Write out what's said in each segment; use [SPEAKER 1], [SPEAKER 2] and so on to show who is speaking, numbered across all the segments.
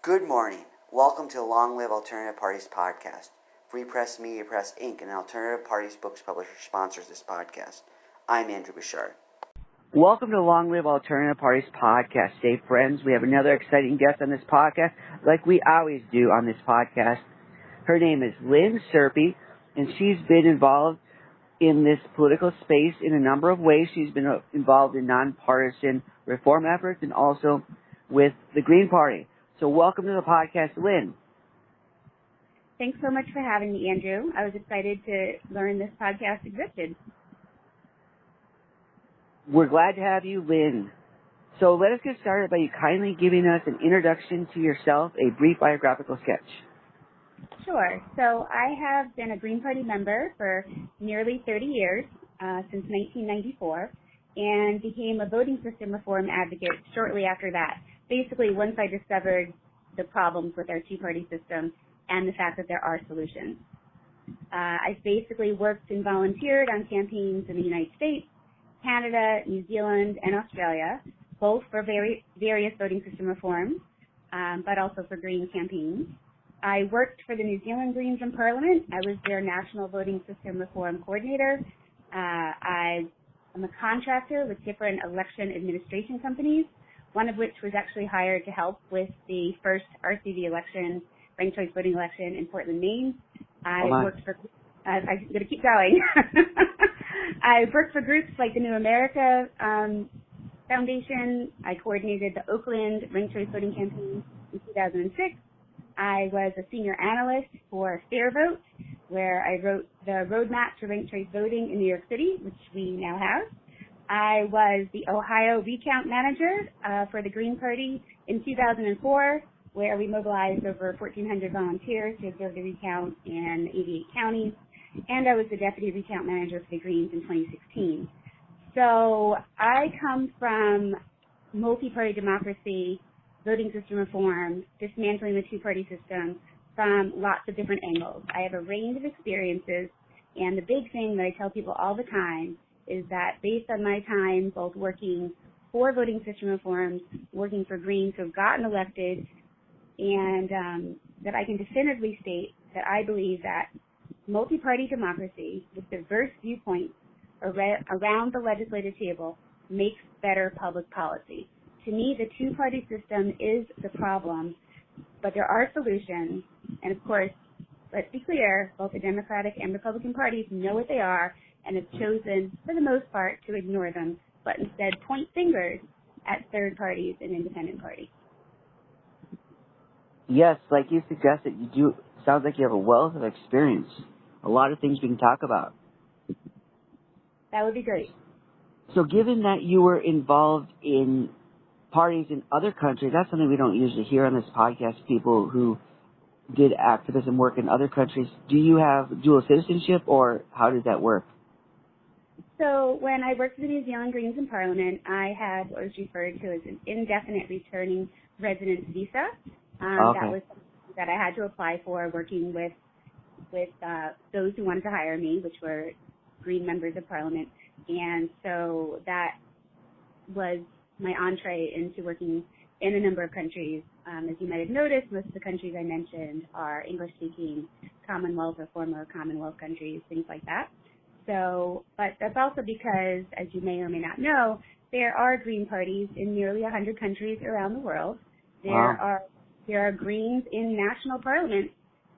[SPEAKER 1] Good morning. Welcome to the Long Live Alternative Parties podcast. Free Press Media Press Inc., an alternative parties books publisher, sponsors this podcast. I'm Andrew Bouchard. Welcome to the Long Live Alternative Parties podcast. Today, friends, we have another exciting guest on this podcast, like we always do on this podcast. Her name is Lynn Serpe, and she's been involved in this political space in a number of ways. She's been involved in nonpartisan reform efforts and also with the Green Party. So welcome to the podcast, Lynn.
[SPEAKER 2] Thanks so much for having me, Andrew. I was excited to learn this podcast existed.
[SPEAKER 1] We're glad to have you, Lynn. So let us get started by you kindly giving us an introduction to yourself, a brief biographical sketch.
[SPEAKER 2] Sure. So I have been a Green Party member for nearly 30 years, since 1994, and became a voting system reform advocate shortly after that. Basically, once I discovered the problems with our two-party system and the fact that there are solutions. I've basically worked and volunteered on campaigns in the United States, Canada, New Zealand, and Australia, both for various voting system reforms, but also for Green campaigns. I worked for the New Zealand Greens in Parliament. I was their National Voting System Reform Coordinator. I am a contractor with different election administration companies, one of which was actually hired to help with the first RCV election, ranked choice voting election in Portland, Maine. I'm going to keep going. I've worked for groups like the New America Foundation. I coordinated the Oakland ranked choice voting campaign in 2006. I was a senior analyst for Fair Vote, where I wrote the roadmap to ranked choice voting in New York City, which we now have. I was the Ohio recount manager for the Green Party in 2004, where we mobilized over 1,400 volunteers to observe the recount in 88 counties. And I was the deputy recount manager for the Greens in 2016. So I come from multi-party democracy, voting system reform, dismantling the two-party system from lots of different angles. I have a range of experiences, and the big thing that I tell people all the time is that based on my time both working for voting system reforms, working for Greens who have gotten elected, and that I can definitively state that I believe that multi-party democracy with diverse viewpoints around the legislative table makes better public policy. To me, the two-party system is the problem, but there are solutions, and of course, let's be clear, both the Democratic and Republican parties know what they are and have chosen, for the most part, to ignore them, but instead point fingers at third parties and independent parties.
[SPEAKER 1] Yes, like you suggested, you do. Sounds like you have a wealth of experience. A lot of things we can talk about.
[SPEAKER 2] That would be great.
[SPEAKER 1] So given that you were involved in parties in other countries, that's something we don't usually hear on this podcast, people who did activism work in other countries. Do you have dual citizenship, or how does that work?
[SPEAKER 2] So when I worked for the New Zealand Greens in Parliament, I had what was referred to as an indefinite returning residence visa. That was something that I had to apply for working with those who wanted to hire me, which were Green members of Parliament. And so that was my entree into working in a number of countries. As you might have noticed, most of the countries I mentioned are English-speaking Commonwealth or former Commonwealth countries, things like that. So, but that's also because, as you may or may not know, there are Green parties in nearly 100 countries around the world. There are Greens in national parliament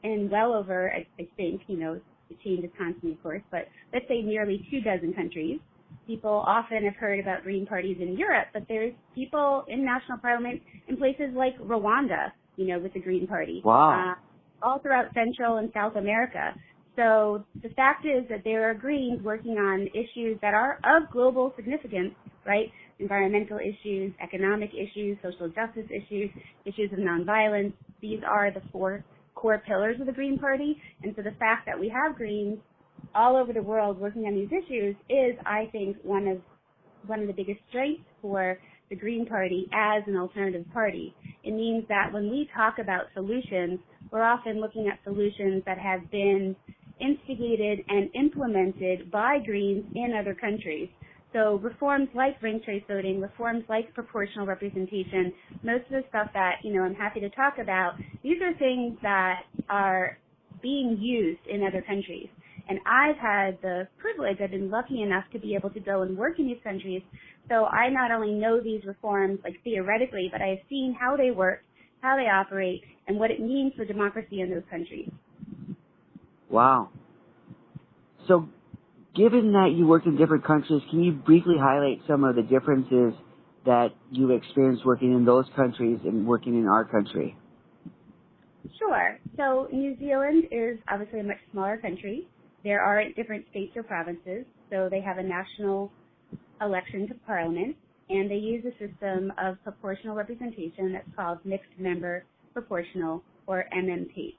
[SPEAKER 2] in well over, I think, it changes constantly, of course, but let's say nearly 24 countries. People often have heard about Green parties in Europe, but there's people in national parliament in places like Rwanda, with the Green Party.
[SPEAKER 1] Wow.
[SPEAKER 2] All throughout Central and South America. So the fact is that there are Greens working on issues that are of global significance, right? Environmental issues, economic issues, social justice issues, issues of nonviolence. These are the four core pillars of the Green Party. And so the fact that we have Greens all over the world working on these issues is, I think, one of the biggest strengths for the Green Party as an alternative party. It means that when we talk about solutions, we're often looking at solutions that have been instigated and implemented by Greens in other countries. So reforms like ranked choice voting, reforms like proportional representation, most of the stuff that, I'm happy to talk about, these are things that are being used in other countries. And I've had the privilege, I've been lucky enough to be able to go and work in these countries. So I not only know these reforms, like theoretically, but I have seen how they work, how they operate, and what it means for democracy in those countries.
[SPEAKER 1] Wow. So given that you worked in different countries, can you briefly highlight some of the differences that you experienced working in those countries and working in our country?
[SPEAKER 2] Sure. So New Zealand is obviously a much smaller country. There are different states or provinces, so they have a national election to parliament, and they use a system of proportional representation that's called mixed member proportional, or MMP.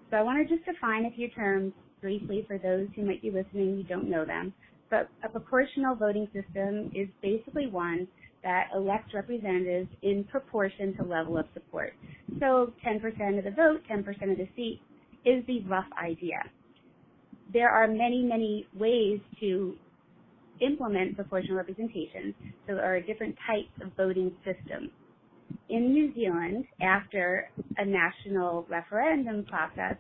[SPEAKER 2] So I want to just define a few terms briefly for those who might be listening who don't know them. But a proportional voting system is basically one that elects representatives in proportion to level of support. So 10% of the vote, 10% of the seat is the rough idea. There are many, many ways to implement proportional representation. So there are different types of voting systems. In New Zealand, after a national referendum process,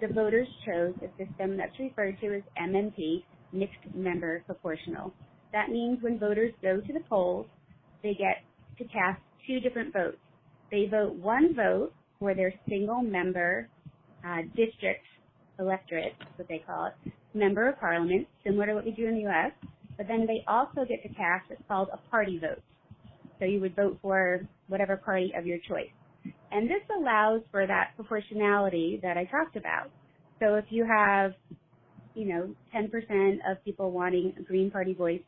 [SPEAKER 2] the voters chose a system that's referred to as MMP, mixed member proportional. That means when voters go to the polls, they get to cast two different votes. They vote one vote for their single member district electorate, that's what they call it, member of parliament, similar to what we do in the U.S., but then they also get to cast what's called a party vote. So you would vote for whatever party of your choice. And this allows for that proportionality that I talked about. So if you have, 10% of people wanting a Green Party voice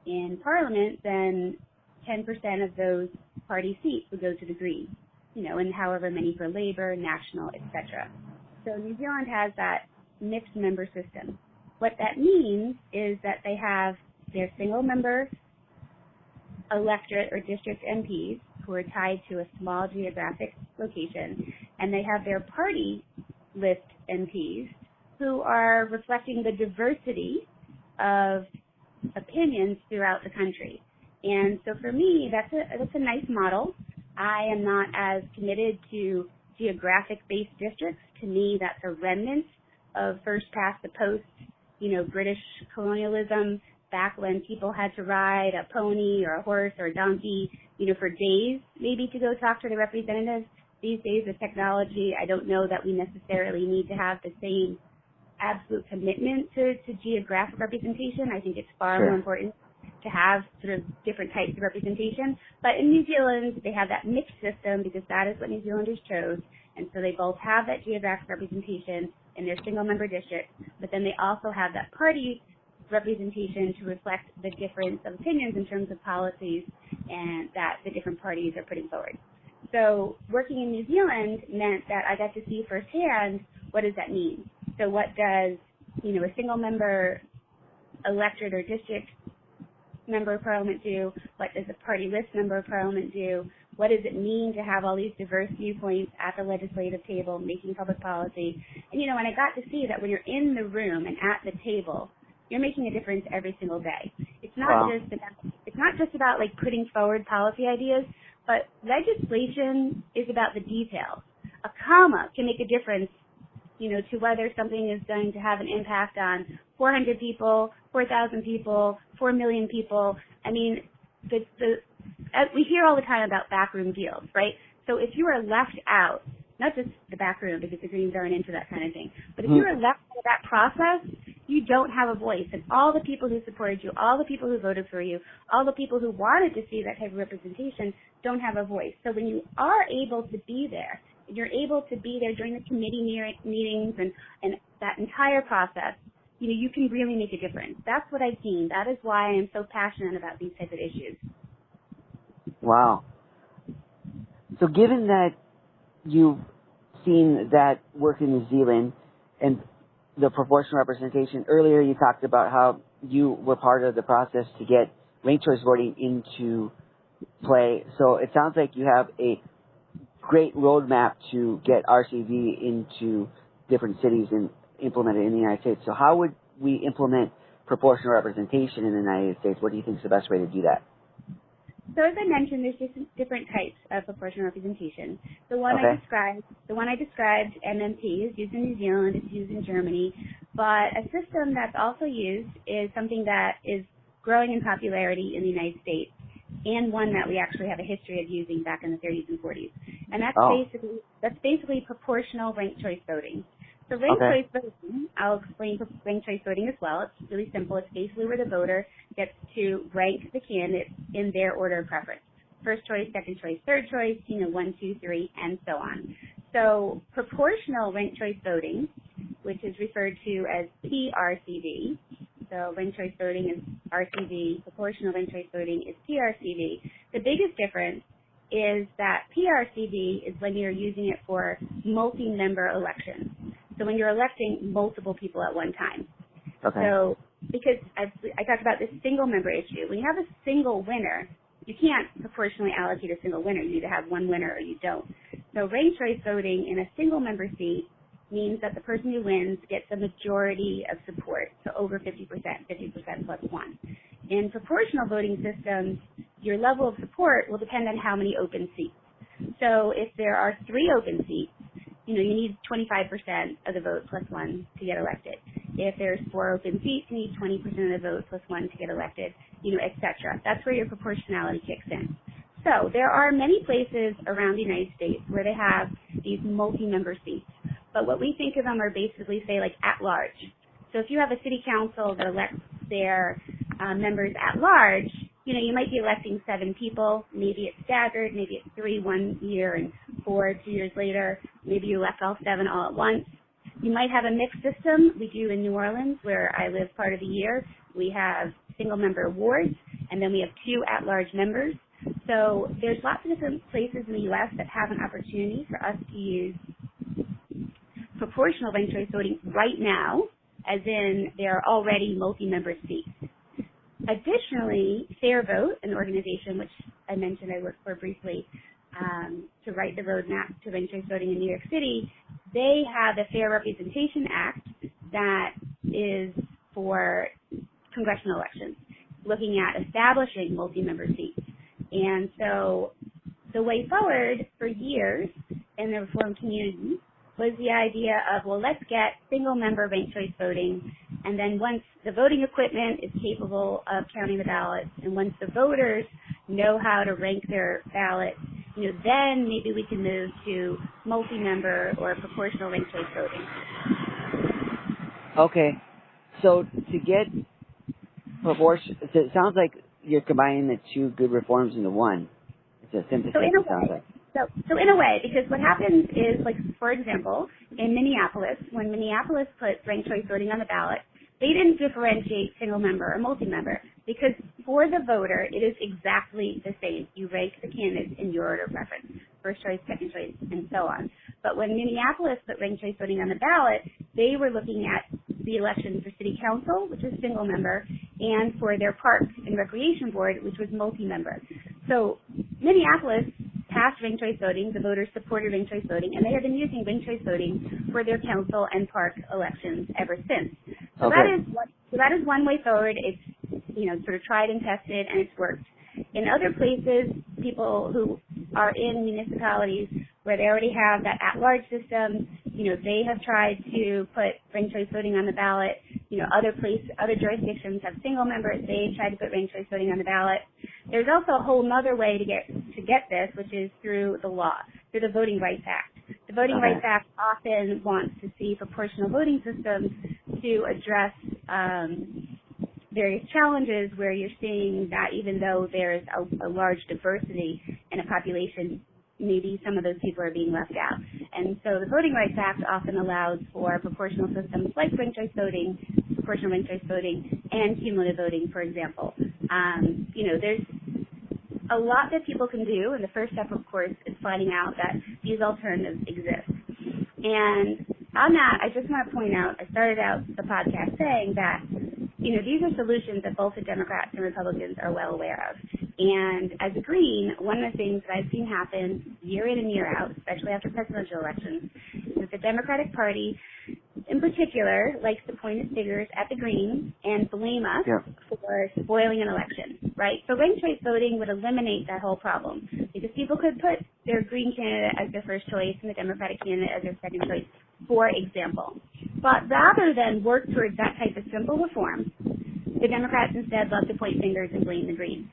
[SPEAKER 2] in Parliament, then 10% of those party seats would go to the Greens, and however many for Labour, National, etc. So New Zealand has that mixed member system. What that means is that they have their single member electorate or district MPs who are tied to a small geographic location, and they have their party list MPs who are reflecting the diversity of opinions throughout the country. And so for me, that's a nice model. I am not as committed to geographic-based districts. To me, that's a remnant of first past the post, British colonialism, back when people had to ride a pony or a horse or a donkey, for days maybe to go talk to the representatives. These days with technology, I don't know that we necessarily need to have the same absolute commitment to geographic representation. I think it's far more important to have sort of different types of representation. But in New Zealand, they have that mixed system because that is what New Zealanders chose. And so they both have that geographic representation in their single member district, but then they also have that party representation to reflect the difference of opinions in terms of policies and that the different parties are putting forward. So working in New Zealand meant that I got to see firsthand what does that mean. So what does, a single member electorate or district member of parliament do? What does a party list member of parliament do? What does it mean to have all these diverse viewpoints at the legislative table making public policy? And, when I got to see that when you're in the room and at the table, you're making a difference every single day. It's not just about like putting forward policy ideas, but legislation is about the details. A comma can make a difference, to whether something is going to have an impact on 400 people, 4,000 people, 4 million people. I mean, we hear all the time about backroom deals, right? So if you are left out, not just the backroom because the Greens aren't into that kind of thing, but if you are left out of that process, you don't have a voice. And all the people who supported you, all the people who voted for you, all the people who wanted to see that type of representation don't have a voice. So when you are able to be there, you're able to be there during the committee meetings and that entire process, you can really make a difference. That's what I've seen. That is why I am so passionate about these types of issues.
[SPEAKER 1] Wow. So given that you've seen that work in New Zealand and the proportional representation, earlier you talked about how you were part of the process to get ranked choice voting into play. So it sounds like you have a great roadmap to get RCV into different cities and implement it in the United States. So how would we implement proportional representation in the United States, what do you think is the best way to do that?
[SPEAKER 2] So as I mentioned, there's just different types of proportional representation. The one I described, MMP, is used in New Zealand, it's used in Germany, but a system that's also used is something that is growing in popularity in the United States, and one that we actually have a history of using back in the 30s and 40s. And that's basically proportional ranked choice voting. So ranked choice voting, I'll explain ranked choice voting as well. It's really simple. It's basically where the voter gets to rank the candidates in their order of preference. First choice, second choice, third choice, 1, 2, 3, and so on. So proportional ranked choice voting, which is referred to as PRCV, so ranked choice voting is RCV, proportional ranked choice voting is PRCV. The biggest difference is that PRCV is when you're using it for multi-member elections. So when you're electing multiple people at one time.
[SPEAKER 1] Okay.
[SPEAKER 2] So because I talked about this single member issue, when you have a single winner, you can't proportionally allocate a single winner. You either have one winner or you don't. So ranked choice voting in a single member seat means that the person who wins gets a majority of support, so over 50%, 50% plus 1. In proportional voting systems, your level of support will depend on how many open seats. So if there are 3 open seats, you need 25% of the vote plus 1 to get elected. If there's 4 open seats, you need 20% of the vote plus 1 to get elected, etc. That's where your proportionality kicks in. So there are many places around the United States where they have these multi-member seats. But what we think of them are basically, say, like at large. So if you have a city council that elects their members at large, you might be electing 7 people. Maybe it's staggered. Maybe it's 3 1 year and 4 2 years later. Maybe you elect all 7 all at once. You might have a mixed system. We do in New Orleans, where I live part of the year. We have single-member wards, and then we have 2 at-large members. So there's lots of different places in the U.S. that have an opportunity for us to use proportional ranked choice voting right now, as in there are already multi-member seats. Additionally, Fair Vote, an organization which I mentioned I worked for briefly to write the roadmap to ranked choice voting in New York City, they have the Fair Representation Act that is for congressional elections, looking at establishing multi-member seats. And so the way forward for years in the reform community was the idea of, well, let's get single-member ranked choice voting, and then once the voting equipment is capable of counting the ballots, and once the voters know how to rank their ballots, then maybe we can move to multi-member or proportional ranked choice voting.
[SPEAKER 1] Okay. So to get proportion, so it sounds like you're combining the 2 good reforms into one. It's a synthesis, it sounds like.
[SPEAKER 2] So in a way, because what happens is, like, for example, in Minneapolis, when Minneapolis put ranked choice voting on the ballot, they didn't differentiate single member or multi-member, because for the voter, it is exactly the same. You rank the candidates in your order of preference, first choice, second choice, and so on. But when Minneapolis put ranked choice voting on the ballot, they were looking at the election for city council, which is single member, and for their parks and recreation board, which was multi-member. So Minneapolis passed ranked choice voting, the voters supported ranked choice voting, and they have been using ranked choice voting for their council and park elections ever since. So that is one way forward. It's sort of tried and tested, and it's worked. In other places, people who are in municipalities where they already have that at-large system, they have tried to put ranked choice voting on the ballot. Other jurisdictions have single members. They tried to put ranked choice voting on the ballot. There's also a whole other way to get this, which is through the law, through the Voting Rights Act. The Voting Rights Act often wants to see proportional voting systems to address various challenges where you're seeing that even though there's a large diversity in a population, maybe some of those people are being left out. And so the Voting Rights Act often allows for proportional systems like ranked choice voting, proportional ranked choice voting, and cumulative voting, for example. There's a lot that people can do, and the first step, of course, is finding out that these alternatives exist. And on that, I just want to point out, I started out the podcast saying that, these are solutions that both the Democrats and Republicans are well aware of. And as a Green, one of the things that I've seen happen year in and year out, especially after presidential elections, is that the Democratic Party in particular, likes to point its fingers at the Greens and blame us for spoiling an election, right? So ranked choice voting would eliminate that whole problem because people could put their Green candidate as their first choice and the Democratic candidate as their second choice, for example. But rather than work towards that type of simple reform, the Democrats instead love to point fingers and blame the Greens.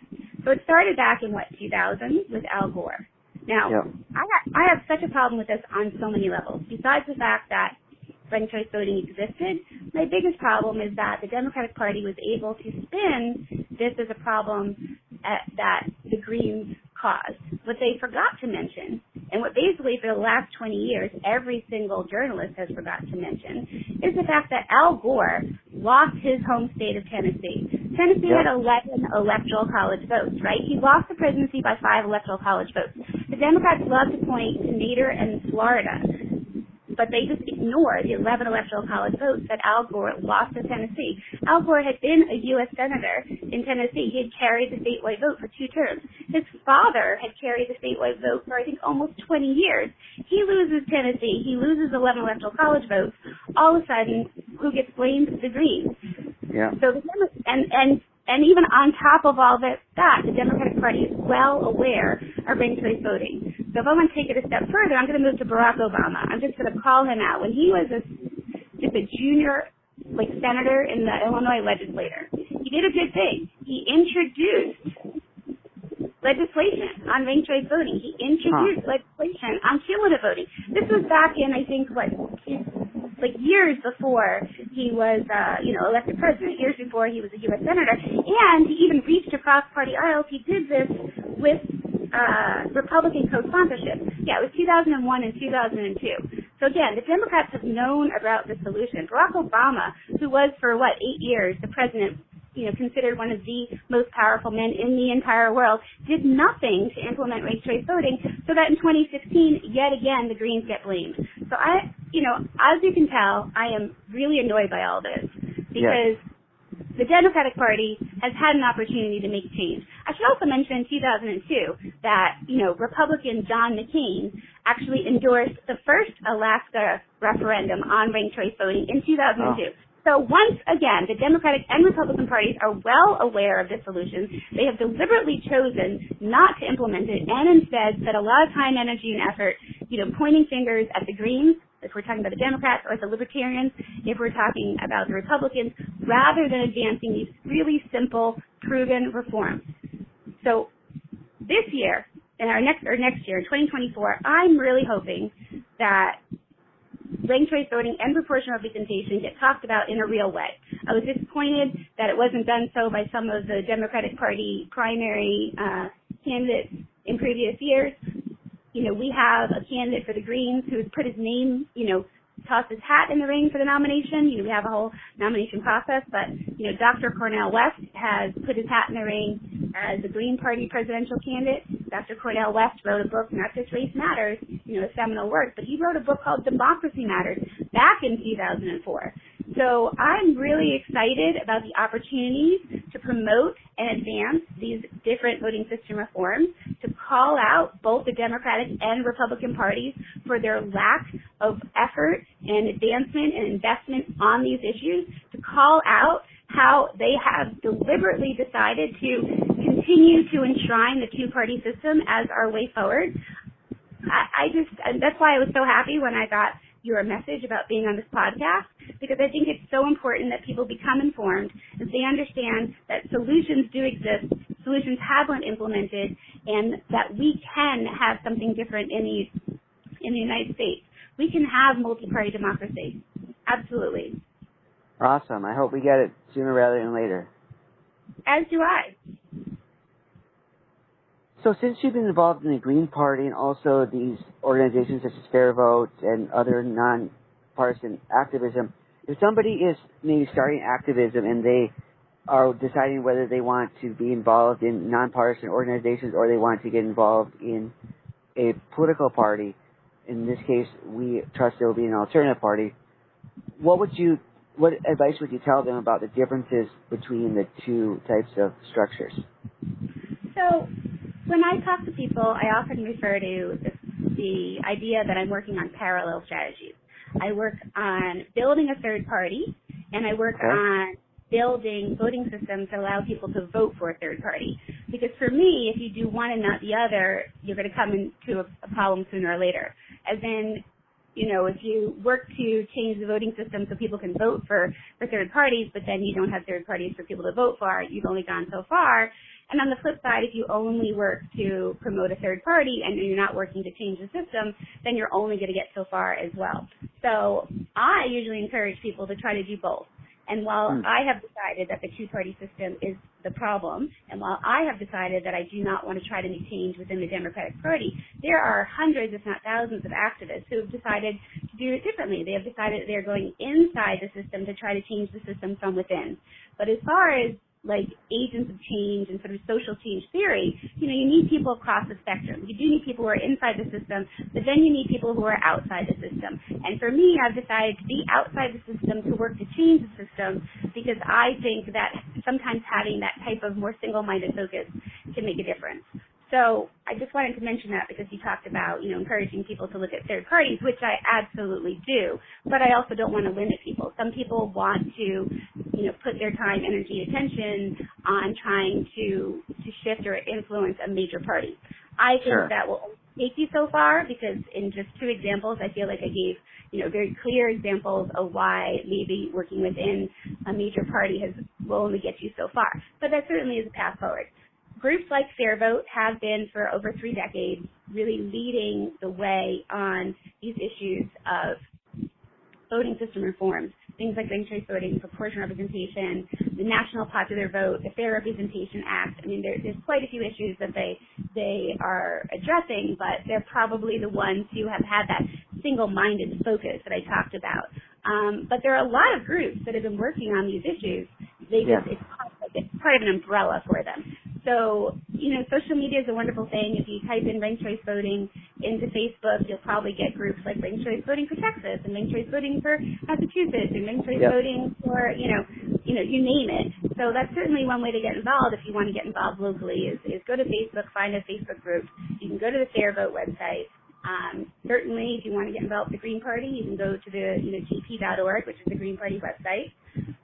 [SPEAKER 2] So it started back in, 2000 with Al Gore. Now, I have such a problem with this on so many levels. Besides the fact that ranked choice voting existed, my biggest problem is that the Democratic Party was able to spin this as a problem that the Greens caused. What they forgot to mention, and what basically for the last 20 years every single journalist has forgotten to mention, is the fact that Al Gore lost his home state of Tennessee. Tennessee had 11 electoral college votes, right? He lost the presidency by 5 electoral college votes. The Democrats love to point to Nader and Florida, but they just ignore the 11 electoral college votes that Al Gore lost to Tennessee. Al Gore had been a U.S. Senator in Tennessee. He had carried the statewide vote for 2 terms. His father had carried the statewide vote for, I think, almost 20 years. He loses Tennessee. He loses 11 electoral college votes. All of a sudden, who gets blamed? The Greens.
[SPEAKER 1] Yeah.
[SPEAKER 2] So and even on top of all that, the Democratic Party is well aware of ranked choice voting. So if I want to take it a step further, I'm going to move to Barack Obama. I'm just going to call him out. When he was just a junior, senator in the Illinois legislature, he did a good thing. He introduced legislation on ranked choice voting. He introduced legislation on cumulative voting. This was back in, I think, years before he was, elected president, years before he was a U.S. senator, and he even reached across party aisles. He did this with Republican co-sponsorship. Yeah, it was 2001 and 2002. So again, the Democrats have known about the solution. Barack Obama, who was for 8 years the president, considered one of the most powerful men in the entire world, did nothing to implement ranked choice voting, so that in 2016, yet again, the Greens get blamed. So as you can tell, I am really annoyed by all this because the Democratic Party has had an opportunity to make change. I should also mention in 2002 that, Republican John McCain actually endorsed the first Alaska referendum on ranked choice voting in 2002. So once again, the Democratic and Republican parties are well aware of this solution. They have deliberately chosen not to implement it and instead spent a lot of time, energy, and effort, pointing fingers at the Greens, if we're talking about the Democrats, or at the Libertarians, if we're talking about the Republicans, rather than advancing these really simple, proven reforms. So this year, next year, in 2024, I'm really hoping that ranked choice voting and proportional representation get talked about in a real way. I was disappointed that it wasn't done so by some of the Democratic Party primary candidates in previous years. We have a candidate for the Greens who has put his name, tossed his hat in the ring for the nomination. We have a whole nomination process, but, Dr. Cornel West has put his hat in the ring as the Green Party presidential candidate. Dr. Cornel West wrote a book, not just Race Matters, a seminal work, but he wrote a book called Democracy Matters back in 2004. So I'm really excited about the opportunities to promote and advance these different voting system reforms, to call out both the Democratic and Republican parties for their lack of effort and advancement and investment on these issues, to call out how they have deliberately decided to continue to enshrine the two-party system as our way forward. That's why I was so happy when I got your message about being on this podcast, because I think it's so important that people become informed and they understand that solutions do exist, solutions have been implemented, and that we can have something different in the United States. We can have multi-party democracy. Absolutely.
[SPEAKER 1] Awesome. I hope we get it sooner rather than later.
[SPEAKER 2] As do I.
[SPEAKER 1] So since you've been involved in the Green Party and also these organizations such as Fair Vote and other non-partisan activism, if somebody is maybe starting activism and they are deciding whether they want to be involved in non-partisan organizations or they want to get involved in a political party, in this case, we trust there will be an alternative party, what advice would you tell them about the differences between the two types of structures?
[SPEAKER 2] So when I talk to people, I often refer to the idea that I'm working on parallel strategies. I work on building a third party, and I work on building voting systems that allow people to vote for a third party. Because for me, if you do one and not the other, you're going to come into a problem sooner or later. As in, if you work to change the voting system so people can vote for third parties, but then you don't have third parties for people to vote for, you've only gone so far. And on the flip side, if you only work to promote a third party and you're not working to change the system, then you're only going to get so far as well. So I usually encourage people to try to do both. And while I have decided that the two-party system is the problem, and while I have decided that I do not want to try to make change within the Democratic Party, there are hundreds, if not thousands, of activists who have decided to do it differently. They have decided they're going inside the system to try to change the system from within. But as far as agents of change and sort of social change theory, you need people across the spectrum. You do need people who are inside the system, but then you need people who are outside the system. And for me, I've decided to be outside the system to work to change the system because I think that sometimes having that type of more single-minded focus can make a difference. So I just wanted to mention that because you talked about, encouraging people to look at third parties, which I absolutely do. But I also don't want to limit people. Some people want to, put their time, energy, attention on trying to shift or influence a major party. I think that will take you so far because in just two examples, I feel like I gave, very clear examples of why maybe working within a major party will only get you so far. But that certainly is a path forward. Groups like FairVote have been for over 3 decades really leading the way on these issues of voting system reforms, things like ranked choice voting, proportional representation, the National Popular Vote, the Fair Representation Act. I mean, there's quite a few issues that they are addressing, but they're probably the ones who have had that single-minded focus that I talked about. But there are a lot of groups that have been working on these issues. It's part of an umbrella for them. So, social media is a wonderful thing. If you type in ranked choice voting into Facebook, you'll probably get groups like ranked choice voting for Texas and ranked choice voting for Massachusetts and ranked choice voting for, you name it. So that's certainly one way to get involved if you want to get involved locally is go to Facebook, find a Facebook group. You can go to the FairVote website. Certainly, if you want to get involved with the Green Party, you can go to the gp.org, which is the Green Party website.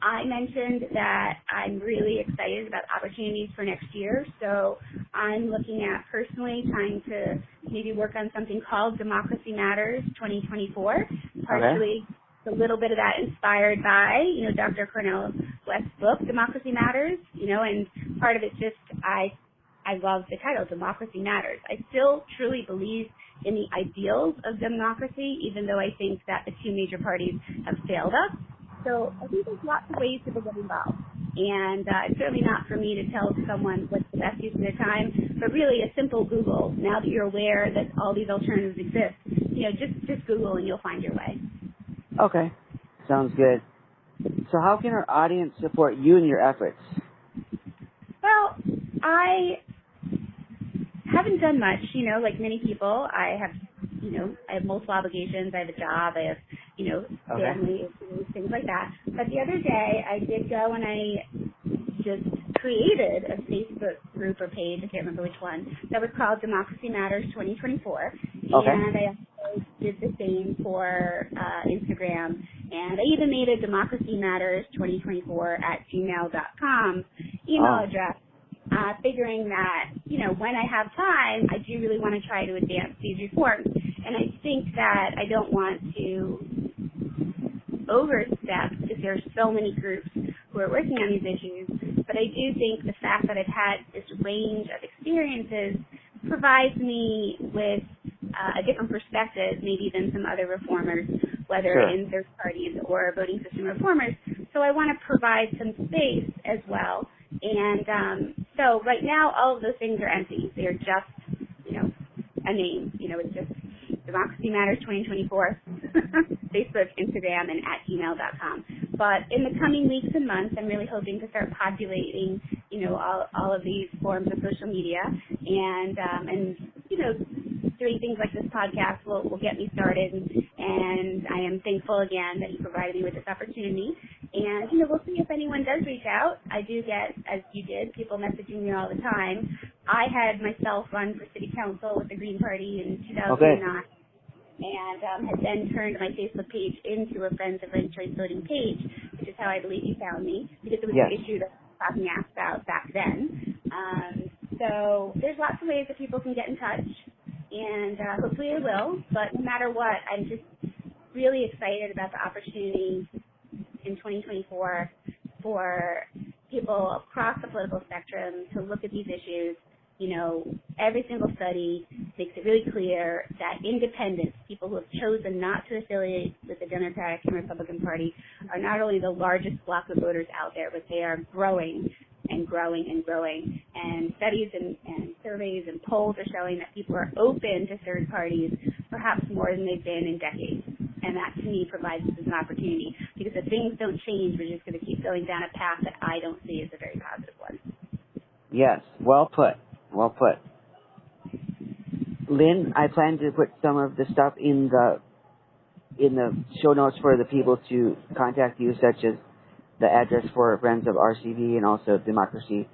[SPEAKER 2] I mentioned that I'm really excited about opportunities for next year, so I'm looking at personally trying to maybe work on something called Democracy Matters 2024, partially a little bit of that inspired by, Dr. Cornel West's book, Democracy Matters, and part of it's just I love the title, Democracy Matters. I still truly believe in the ideals of democracy, even though I think that the two major parties have failed us. So I think there's lots of ways to get involved. And it's certainly not for me to tell someone what's the best use of their time, but really a simple Google, now that you're aware that all these alternatives exist, just Google and you'll find your way.
[SPEAKER 1] Okay. Sounds good. So how can our audience support you in your efforts?
[SPEAKER 2] Well, I haven't done much, like many people. I have multiple obligations. I have a job. I have, family issues, things like that. But the other day, I did go and I just created a Facebook group or page, I can't remember which one, that was called Democracy Matters 2024. And I also did the same for Instagram. And I even made a Democracy Matters 2024 at gmail.com email address. Figuring that, when I have time, I do really want to try to advance these reforms. And I think that I don't want to overstep because there are so many groups who are working on these issues. But I do think the fact that I've had this range of experiences provides me with a different perspective maybe than some other reformers, whether in third parties or voting system reformers. So I want to provide some space as well. And so right now, all of those things are empty. They're just, a name. It's just Democracy Matters 2024, Facebook, Instagram, and at gmail.com. But in the coming weeks and months, I'm really hoping to start populating, all of these forms of social media. And doing things like this podcast will get me started. And I am thankful again that you provided me with this opportunity. And, we'll see if anyone does reach out. I do get, as you did, people messaging me all the time. I had myself run for city council with the Green Party in 2009. and had then turned my Facebook page into a Friends of Ranked Choice Voting page, which is how I believe you found me, because it was an issue that I was being asked about back then. So there's lots of ways that people can get in touch, and hopefully they will. But no matter what, I'm just really excited about the opportunity in 2024 for people across the political spectrum to look at these issues. You know, every single study makes it really clear that independents, people who have chosen not to affiliate with the Democratic and Republican Party, are not only the largest block of voters out there, but they are growing and growing and growing. And studies and surveys and polls are showing that people are open to third parties perhaps more than they've been in decades. And that, to me, provides us an opportunity, because if things don't change, we're just going to keep going down a path that I don't see as a very positive one.
[SPEAKER 1] Yes, well put. Well put. Lynn, I plan to put some of the stuff in the show notes for the people to contact you, such as the address for Friends of RCV and also Democracy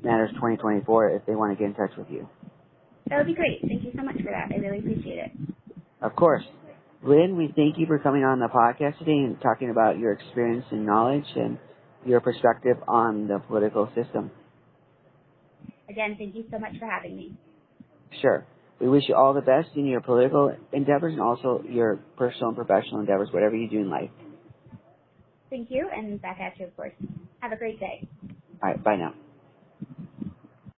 [SPEAKER 1] Matters 2024, if they want to get in touch with you.
[SPEAKER 2] That would be great. Thank you so much for that. I really appreciate it.
[SPEAKER 1] Of course. Lynn, we thank you for coming on the podcast today and talking about your experience and knowledge and your perspective on the political system.
[SPEAKER 2] Again, thank you so much for having me.
[SPEAKER 1] Sure. We wish you all the best in your political endeavors and also your personal and professional endeavors, whatever you do in life.
[SPEAKER 2] Thank you, and back at you, of course. Have a great day.
[SPEAKER 1] All right, bye now.